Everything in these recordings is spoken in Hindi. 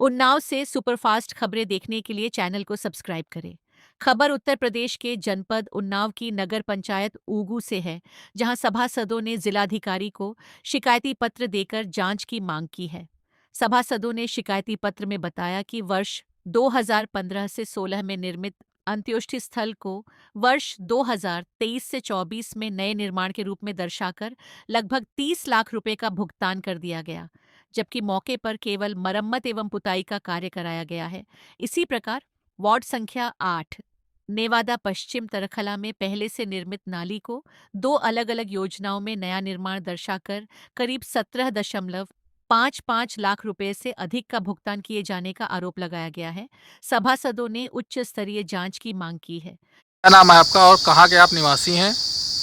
उन्नाव से सुपरफास्ट खबरें देखने के लिए चैनल को सब्सक्राइब करें। खबर उत्तर प्रदेश के जनपद उन्नाव की नगर पंचायत ऊगू से है, जहां सभासदों ने जिलाधिकारी को शिकायती पत्र देकर जांच की मांग की है। सभासदों ने शिकायती पत्र में बताया कि वर्ष 2015 से 16 में निर्मित अंत्योष्टि स्थल को वर्ष 2023 से 24 में नए निर्माण के रूप में दर्शाकर लगभग 30 लाख रुपए का भुगतान कर दिया गया, जबकि मौके पर केवल मरम्मत एवं पुताई का कार्य कराया गया है। इसी प्रकार वार्ड संख्या 8 नेवादा पश्चिम तरखला में पहले से निर्मित नाली को 2 अलग-अलग योजनाओं में नया निर्माण दर्शाकर करीब 17.55 लाख रुपए से अधिक का भुगतान किए जाने का आरोप लगाया गया है। सभासदों ने उच्च स्तरीय जांच की मांग की है। क्या नाम है आपका और कहाँ के आप निवासी हैं?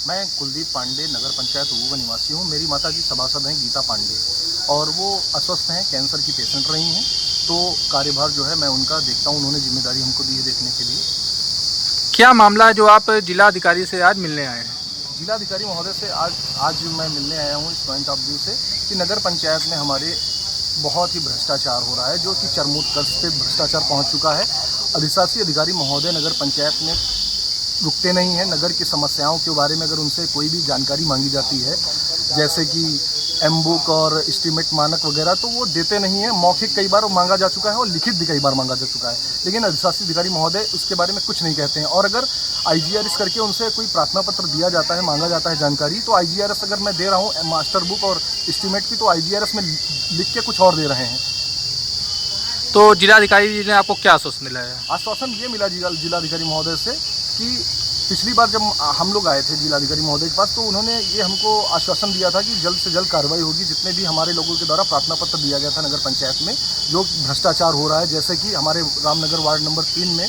मैं कुलदीप पांडे नगर पंचायत ऊगू का निवासी हूँ। मेरी माता जी सभासद हैं गीता पांडे, और वो अस्वस्थ हैं, कैंसर की पेशेंट रही हैं। तो कार्यभार जो है मैं उनका देखता हूँ, उन्होंने जिम्मेदारी हमको दी है देखने के लिए। क्या मामला है जो आप जिला अधिकारी से आज मिलने आए हैं? जिलाधिकारी महोदय से आज मैं मिलने आया हूँ इस पॉइंट ऑफ व्यू से कि नगर पंचायत में हमारे बहुत ही भ्रष्टाचार हो रहा है, जो कि चरमोत्कर्ष पे भ्रष्टाचार पहुँच चुका है। अधिशासी अधिकारी महोदय नगर पंचायत में रुकते नहीं हैं। नगर की समस्याओं के बारे में अगर उनसे कोई भी जानकारी मांगी जाती है, जैसे कि एमबुक और एस्टीमेट मानक वगैरह, तो वो देते नहीं हैं। मौखिक कई बार मांगा जा चुका है और लिखित भी कई बार मांगा जा चुका है, लेकिन अधिशासी अधिकारी महोदय उसके बारे में कुछ नहीं कहते हैं। और अगर IGRS करके उनसे कोई प्रार्थना पत्र दिया जाता है, मांगा जाता है जानकारी, तो IGRS अगर मैं दे रहा हूँ मास्टर बुक और एस्टीमेट की, तो IGRS में लिख के कुछ और दे रहे हैं। तो जिलाधिकारी जी ने आपको क्या आश्वासन दिलाया? आश्वासन ये मिला जिलाधिकारी महोदय से कि पिछली बार जब हम लोग आए थे जिलाधिकारी महोदय के पास, तो उन्होंने ये हमको आश्वासन दिया था कि जल्द से जल्द कार्रवाई होगी। जितने भी हमारे लोगों के द्वारा प्रार्थना पत्र दिया गया था नगर पंचायत में जो भ्रष्टाचार हो रहा है, जैसे कि हमारे रामनगर वार्ड नंबर 3 में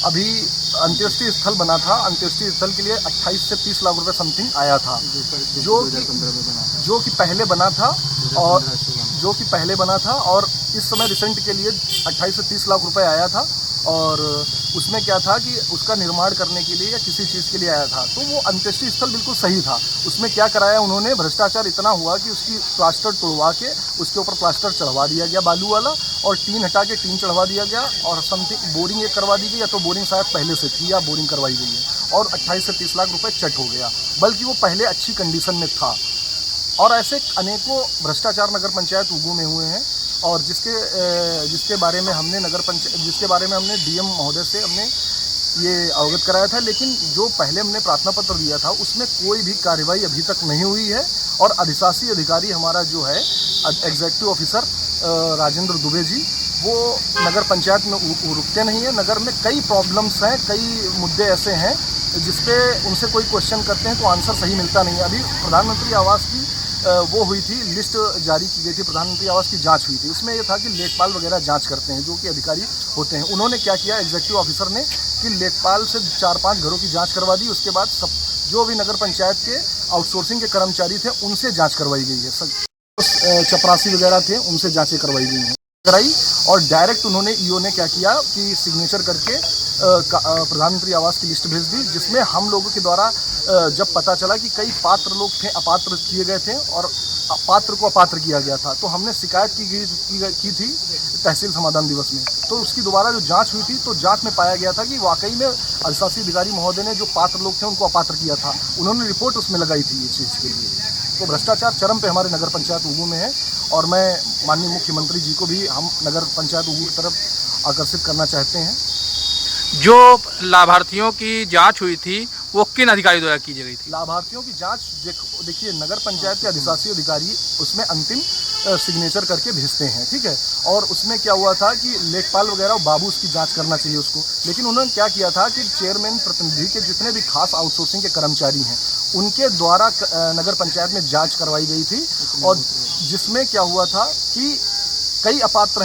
अभी अंत्योष्टि स्थल बना था। अंत्योष्टि स्थल के लिए 28 से 30 लाख रुपए समथिंग आया था, जो कि पहले बना था और इस समय रिसेंट के लिए 28 से 30 लाख रुपए आया था। और उसमें क्या था कि उसका निर्माण करने के लिए या किसी चीज़ के लिए आया था, तो वो अंत्येष्टि स्थल बिल्कुल सही था। उसमें क्या कराया उन्होंने, भ्रष्टाचार इतना हुआ कि उसकी प्लास्टर तोड़वा के उसके ऊपर प्लास्टर चढ़वा दिया गया बालू वाला, और टीन हटा के टीन चढ़वा दिया गया, और समथिंग बोरिंग एक करवा दी गई, या तो बोरिंग शायद पहले से थी या बोरिंग करवाई गई है, और 28 से 30 लाख रुपये चट हो गया, बल्कि वो पहले अच्छी कंडीशन में था। और ऐसे अनेकों भ्रष्टाचार नगर पंचायत ऊगू में हुए हैं, और जिसके बारे में हमने DM महोदय से हमने ये अवगत कराया था। लेकिन जो पहले हमने प्रार्थना पत्र दिया था उसमें कोई भी कार्रवाई अभी तक नहीं हुई है। और अधिशासी अधिकारी हमारा जो है एग्जीक्यूटिव ऑफिसर राजेंद्र दुबे जी, वो नगर पंचायत में रुकते नहीं है। नगर में कई प्रॉब्लम्स हैं, कई मुद्दे ऐसे हैं जिसपे उनसे कोई क्वेश्चन करते हैं तो आंसर सही मिलता नहीं है। अभी प्रधानमंत्री आवास की वो हुई थी, लिस्ट जारी की गई थी, प्रधानमंत्री आवास की जांच हुई थी। उसमें ये था कि लेखपाल वगैरह जांच करते हैं, जो कि अधिकारी होते हैं। उन्होंने क्या किया, एग्जीक्यूटिव ऑफिसर ने, कि लेखपाल से 4-5 घरों की जांच करवा दी। उसके बाद सब जो भी नगर पंचायत के आउटसोर्सिंग के कर्मचारी थे उनसे जाँच करवाई गई है। सब चपरासी वगैरह थे, उनसे जाँचें करवाई गई हैं कराई। और डायरेक्ट उन्होंने EO ने क्या किया कि सिग्नेचर करके प्रधानमंत्री आवास की लिस्ट भेज दी, जिसमें हम लोगों के द्वारा जब पता चला कि कई पात्र लोग थे, अपात्र किए गए थे और पात्र को अपात्र किया गया था, तो हमने शिकायत की थी तहसील समाधान दिवस में। तो उसकी दोबारा जो जांच हुई थी, तो जांच में पाया गया था कि वाकई में अधिशासी अधिकारी महोदय ने जो पात्र लोग थे उनको अपात्र किया था। उन्होंने रिपोर्ट उसमें लगाई थी ये चीज़ के लिए। तो भ्रष्टाचार चरम पे हमारे नगर पंचायत ऊगू में है, और मैं माननीय मुख्यमंत्री जी को भी हम नगर पंचायत ऊगू की तरफ आकर्षित करना चाहते हैं। जो लाभार्थियों की जांच हुई थी वो किन अधिकारी द्वारा की गई थी? लाभार्थियों की जांच देखिए, नगर पंचायत के अधिशासी अधिकारी उसमें अंतिम सिग्नेचर करके भेजते हैं, ठीक है। और उसमें क्या हुआ था कि लेखपाल वगैरह बाबू उसकी जांच करना चाहिए उसको, लेकिन उन्होंने क्या किया था कि चेयरमैन प्रतिनिधि के जितने भी खास आउटसोर्सिंग के कर्मचारी हैं उनके द्वारा नगर पंचायत में जाँच करवाई गई थी। और जिसमें क्या हुआ था कि कई पात्र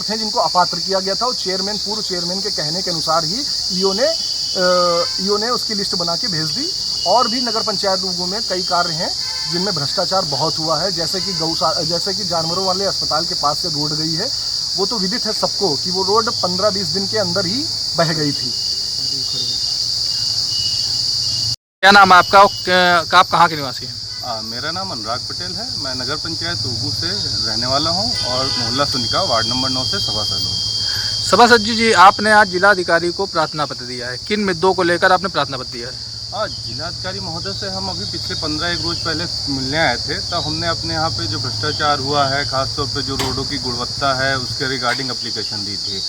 थे जिनको अपात्र किया गया था, और पूर्व चेयरमैन के कहने के अनुसार ही EO ने उसकी लिस्ट बना के भेज दी। और भी नगर पंचायत ऊगू में कई कार्य हैं जिनमें भ्रष्टाचार बहुत हुआ है, जैसे कि जानवरों वाले अस्पताल के पास से रोड गई है। वो तो विदित है सबको कि वो रोड 15-20 दिन के अंदर ही बह गई थी। क्या नाम है आपका? आप कहाँ के निवासी हैं? मेरा नाम अनुराग पटेल है। मैं नगर पंचायत ऊगू से रहने वाला हूं और मोहल्ला सुनिका वार्ड नंबर 9 से सभासद हूं। सभासद जी, आपने आज जिलाधिकारी को प्रार्थना पत्र दिया है। किन मुद्दों को लेकर आपने प्रार्थना पत्र दिया है? आज जिलाधिकारी महोदय से हम अभी पिछले 15 रोज पहले मिलने आए थे, तब हमने अपने यहाँ पे जो भ्रष्टाचार हुआ है, खासतौर पे जो रोडों की गुणवत्ता है उसके रिगार्डिंग एप्लीकेशन दी थी।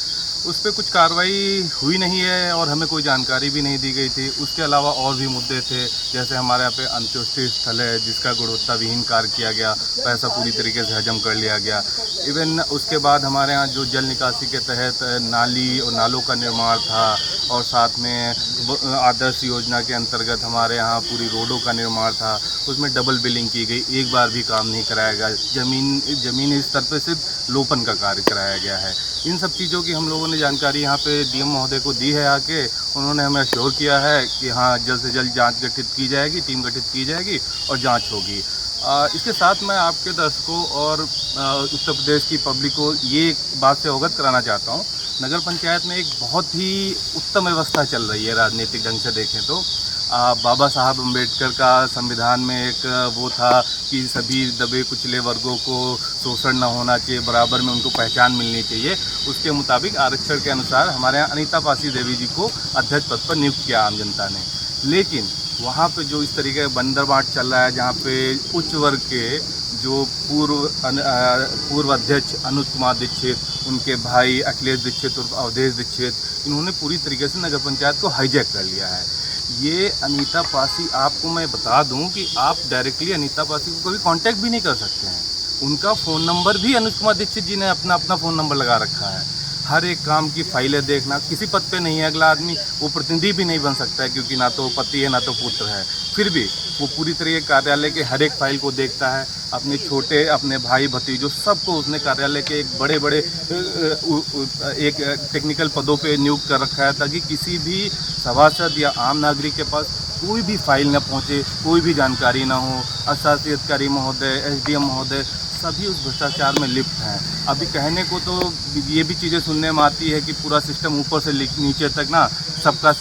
उस पर कुछ कार्रवाई हुई नहीं है और हमें कोई जानकारी भी नहीं दी गई थी। उसके अलावा और भी मुद्दे थे, जैसे हमारे यहाँ पे अंत्योष्टि स्थल है जिसका गुणवत्ता विहीन कार्य किया गया, पैसा पूरी तरीके से हजम कर लिया गया। इवन उसके बाद हमारे यहाँ जो जल निकासी के तहत नाली और नालों का निर्माण था और साथ में आदर्श योजना के अंतर्गत हमारे यहाँ पूरी रोडों का निर्माण था, उसमें डबल बिलिंग की गई, एक बार भी काम नहीं कराया गया। ज़मीनी स्तर पर सिर्फ लोपन का कार्य कराया गया है। इन सब चीज़ों की हम लोगों ने जानकारी यहाँ पे डीएम महोदय को दी है आके। उन्होंने हमें अश्योर किया है कि हाँ, जल्द से जल्द जांच गठित की जाएगी, टीम गठित की जाएगी और जांच होगी। इसके साथ मैं आपके दर्शकों और उत्तर प्रदेश की पब्लिक को ये बात से अवगत कराना चाहता हूँ, नगर पंचायत में एक बहुत ही उत्तम व्यवस्था चल रही है राजनीतिक ढंग से देखें तो। बाबा साहब अम्बेडकर का संविधान में एक वो था कि सभी दबे कुचले वर्गों को शोषण न होना चाहिए, बराबर में उनको पहचान मिलनी चाहिए। उसके मुताबिक आरक्षण के अनुसार हमारे यहाँ अनीता पासी देवी जी को अध्यक्ष पद पर नियुक्त किया आम जनता ने। लेकिन वहाँ पे जो इस तरीके का बंदर बांट चल रहा है, जहाँ पे उच्च वर्ग के जो पूर्व अध्यक्ष अनुज कुमार दीक्षित, उनके भाई अखिलेश दीक्षित और अवधेश दीक्षित, इन्होंने पूरी तरीके से नगर पंचायत को हाईजैक कर लिया है। ये अनीता पासी, आपको मैं बता दूं कि आप डायरेक्टली अनीता पासी को कभी कांटेक्ट भी नहीं कर सकते हैं। उनका फ़ोन नंबर भी अनुज कुमार दीक्षित जी ने अपना फ़ोन नंबर लगा रखा है। हर एक काम की फाइलें देखना, किसी पद पे नहीं है अगला आदमी, वो प्रतिनिधि भी नहीं बन सकता है क्योंकि ना तो पति है ना तो पुत्र है। फिर भी वो पूरी तरीके कार्यालय के हर एक फाइल को देखता है। अपने भाई भतीजों सबको उसने कार्यालय के एक बड़े एक टेक्निकल पदों पे नियुक्त कर रखा है, ताकि किसी भी सभासद या आम नागरिक के पास कोई भी फाइल न पहुँचे, कोई भी जानकारी ना हो। अशासी अधिकारी महोदय, एसडीएम महोदय सभी उस भ्रष्टाचार में लिप्त हैं। अभी कहने को तो ये भी चीज़ें सुनने में आती है कि पूरा सिस्टम ऊपर से नीचे तक ना सबका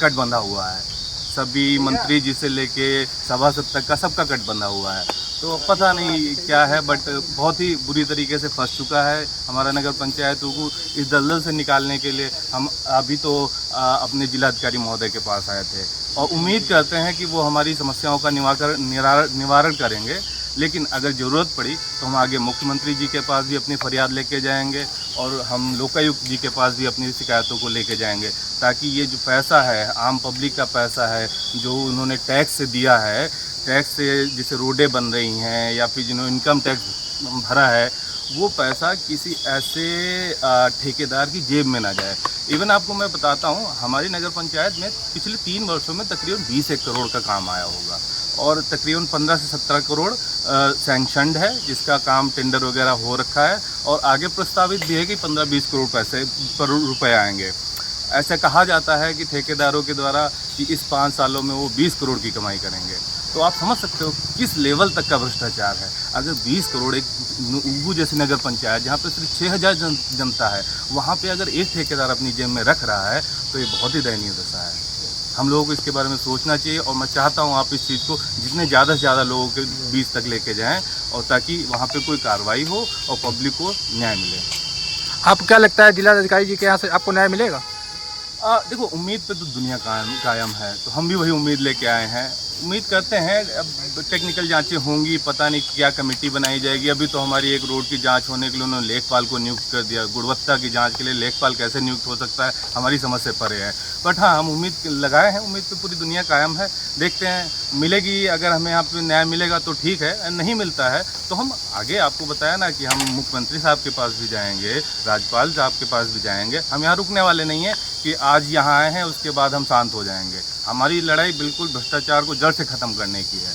कट बंधा हुआ है, सभी मंत्री जी से लेके सभासद तक का सबका कट बंधा हुआ है। तो पता नहीं क्या है, बट बहुत ही बुरी तरीके से फंस चुका है हमारा नगर पंचायत को। इस दलदल से निकालने के लिए हम अभी तो अपने जिलाधिकारी महोदय के पास आए थे और उम्मीद करते हैं कि वो हमारी समस्याओं का निवारण करेंगे। लेकिन अगर ज़रूरत पड़ी तो हम आगे मुख्यमंत्री जी के पास भी अपनी फरियाद लेके जाएंगे और हम लोकायुक्त जी के पास भी अपनी शिकायतों को लेके जाएंगे, ताकि ये जो पैसा है, आम पब्लिक का पैसा है जो उन्होंने टैक्स से दिया है, टैक्स से जैसे रोडें बन रही हैं या फिर जिन्होंने इनकम टैक्स भरा है, वो पैसा किसी ऐसे ठेकेदार की जेब में ना जाए। इवन आपको मैं बताता हूँ, हमारी नगर पंचायत में पिछले 3 वर्षों में तकरीबन 20 करोड़ का काम आया होगा और तकरीबन 15 से 17 करोड़ सैंक्शनड है, जिसका काम टेंडर वगैरह हो रखा है और आगे प्रस्तावित भी है कि 15-20 करोड़ रुपए आएंगे। ऐसा कहा जाता है कि ठेकेदारों के द्वारा कि इस 5 सालों में वो 20 करोड़ की कमाई करेंगे। तो आप समझ सकते हो किस लेवल तक का भ्रष्टाचार है। अगर 20 करोड़ एक ऊगू जैसी नगर पंचायत जहाँ पे सिर्फ 6000 जनता है, वहाँ पे अगर एक ठेकेदार अपनी जेब में रख रहा है तो ये बहुत ही दयनीय दशा है। हम लोगों को इसके बारे में सोचना चाहिए और मैं चाहता हूँ आप इस चीज़ को जितने ज़्यादा से ज़्यादा लोगों के बीच तक लेके जाएं और ताकि वहाँ पे कोई कार्रवाई हो और पब्लिक को न्याय मिले। आपको क्या लगता है जिलाधिकारी जी के यहाँ से आपको न्याय मिलेगा? देखो, उम्मीद पे तो दुनिया कायम है, तो हम भी वही उम्मीद लेके आए हैं। उम्मीद करते हैं अब टेक्निकल जांचें होंगी, पता नहीं क्या कमेटी बनाई जाएगी। अभी तो हमारी एक रोड की जांच होने के लिए उन्होंने लेखपाल को नियुक्त कर दिया। गुणवत्ता की जांच के लिए लेखपाल कैसे नियुक्त हो सकता है, हमारी समझ से परे है। बट हाँ, हम उम्मीद लगाए हैं, उम्मीद पे पूरी दुनिया कायम है। देखते हैं मिलेगी, अगर हमें यहाँ पे न्याय मिलेगा तो ठीक है, नहीं मिलता है तो हम आगे आपको बताया ना कि हम मुख्यमंत्री साहब के पास भी जाएंगे, राज्यपाल साहब के पास भी जाएंगे। हम यहाँ रुकने वाले नहीं हैं कि आज यहाँ आए हैं उसके बाद हम शांत हो जाएंगे। हमारी लड़ाई बिल्कुल भ्रष्टाचार को जड़ से ख़त्म करने की है।